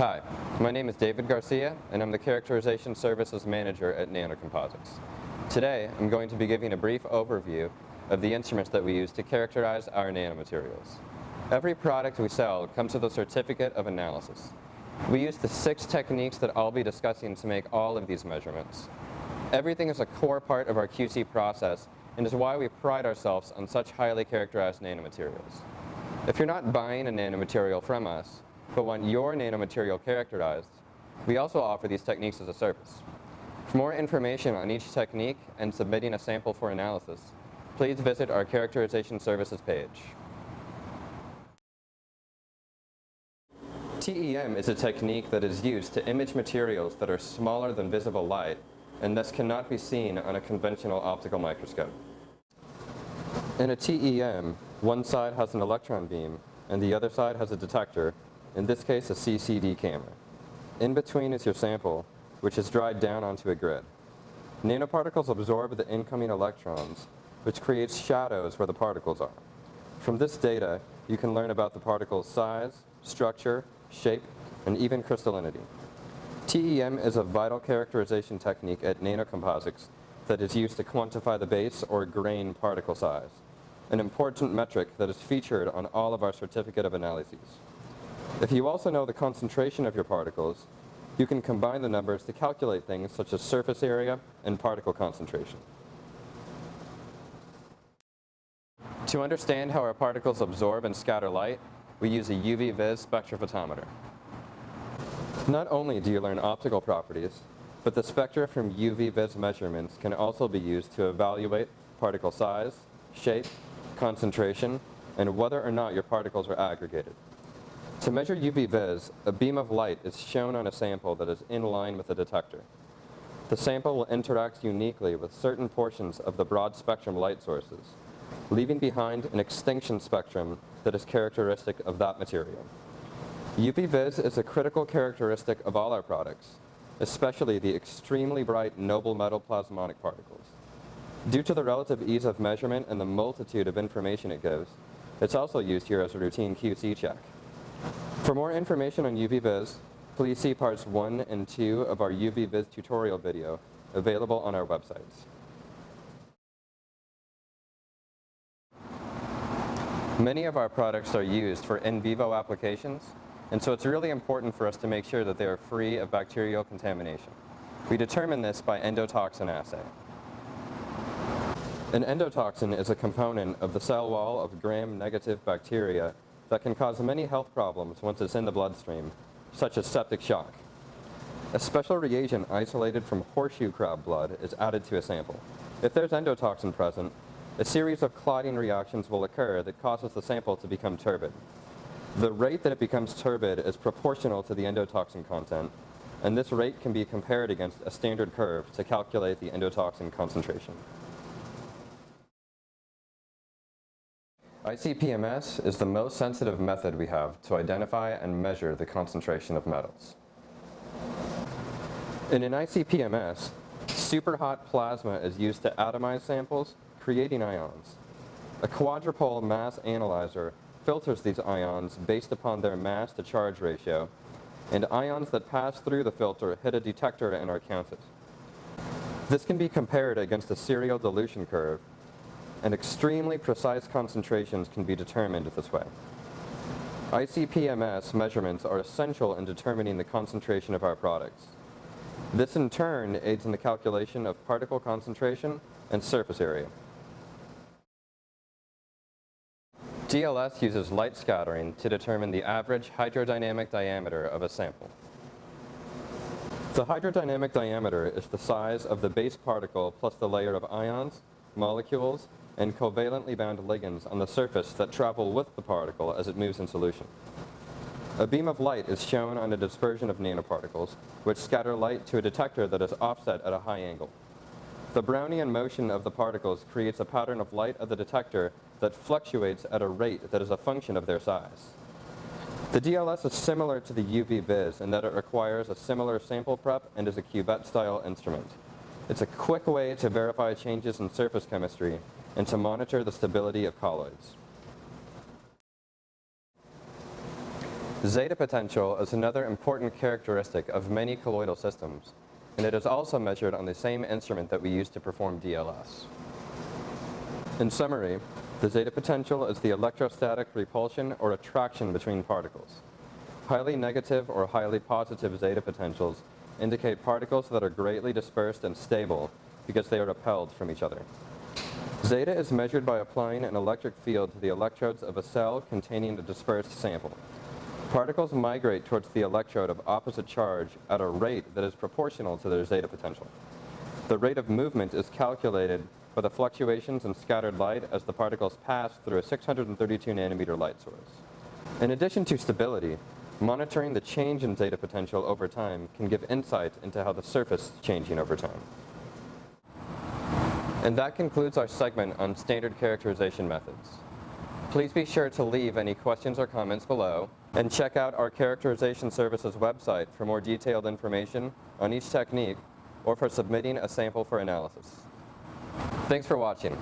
Hi, my name is David Garcia, and I'm the Characterization Services Manager at Nanocomposites. Today, I'm going to be giving a brief overview of the instruments that we use to characterize our nanomaterials. Every product we sell comes with a certificate of analysis. We use the 6 techniques that I'll be discussing to make all of these measurements. Everything is a core part of our QC process and is why we pride ourselves on such highly characterized nanomaterials. If you're not buying a nanomaterial from us, but want your nanomaterial characterized, we also offer these techniques as a service. For more information on each technique and submitting a sample for analysis, please visit our Characterization Services page. TEM is a technique that is used to image materials that are smaller than visible light and thus cannot be seen on a conventional optical microscope. In a TEM, one side has an electron beam and the other side has a detector, in this case a CCD camera. In between is your sample, which is dried down onto a grid. Nanoparticles absorb the incoming electrons, which creates shadows where the particles are. From this data, you can learn about the particle's size, structure, shape, and even crystallinity. TEM is a vital characterization technique at Nanocomposites that is used to quantify the base or grain particle size, an important metric that is featured on all of our certificate of analyses. If you also know the concentration of your particles, you can combine the numbers to calculate things such as surface area and particle concentration. To understand how our particles absorb and scatter light, we use a UV-Vis spectrophotometer. Not only do you learn optical properties, but the spectra from UV-Vis measurements can also be used to evaluate particle size, shape, concentration, and whether or not your particles are aggregated. To measure UV-Vis, a beam of light is shown on a sample that is in line with the detector. The sample will interact uniquely with certain portions of the broad spectrum light sources, leaving behind an extinction spectrum that is characteristic of that material. UV-Vis is a critical characteristic of all our products, especially the extremely bright noble metal plasmonic particles. Due to the relative ease of measurement and the multitude of information it gives, it's also used here as a routine QC check. For more information on UV-Vis, please see parts 1 and 2 of our UV-Vis tutorial video available on our websites. Many of our products are used for in vivo applications, and so it's really important for us to make sure that they are free of bacterial contamination. We determine this by endotoxin assay. An endotoxin is a component of the cell wall of gram-negative bacteria that can cause many health problems once it's in the bloodstream, such as septic shock. A special reagent isolated from horseshoe crab blood is added to a sample. If there's endotoxin present, a series of clotting reactions will occur that causes the sample to become turbid. The rate that it becomes turbid is proportional to the endotoxin content, and this rate can be compared against a standard curve to calculate the endotoxin concentration. ICP-MS is the most sensitive method we have to identify and measure the concentration of metals. In an ICP-MS, superhot plasma is used to atomize samples, creating ions. A quadrupole mass analyzer filters these ions based upon their mass to charge ratio, and ions that pass through the filter hit a detector and are counted. This can be compared against a serial dilution curve, and extremely precise concentrations can be determined this way. ICP-MS measurements are essential in determining the concentration of our products. This in turn aids in the calculation of particle concentration and surface area. DLS uses light scattering to determine the average hydrodynamic diameter of a sample. The hydrodynamic diameter is the size of the base particle plus the layer of ions, molecules, and covalently bound ligands on the surface that travel with the particle as it moves in solution. A beam of light is shown on a dispersion of nanoparticles, which scatter light to a detector that is offset at a high angle. The Brownian motion of the particles creates a pattern of light at the detector that fluctuates at a rate that is a function of their size. The DLS is similar to the UV-Vis in that it requires a similar sample prep and is a cuvette-style instrument. It's a quick way to verify changes in surface chemistry and to monitor the stability of colloids. Zeta potential is another important characteristic of many colloidal systems, and it is also measured on the same instrument that we use to perform DLS. In summary, the zeta potential is the electrostatic repulsion or attraction between particles. Highly negative or highly positive zeta potentials indicate particles that are greatly dispersed and stable because they are repelled from each other. Zeta is measured by applying an electric field to the electrodes of a cell containing a dispersed sample. Particles migrate towards the electrode of opposite charge at a rate that is proportional to their zeta potential. The rate of movement is calculated by the fluctuations in scattered light as the particles pass through a 632 nanometer light source. In addition to stability, monitoring the change in zeta potential over time can give insight into how the surface is changing over time. And that concludes our segment on standard characterization methods. Please be sure to leave any questions or comments below, and check out our Characterization Services website for more detailed information on each technique or for submitting a sample for analysis. Thanks for watching.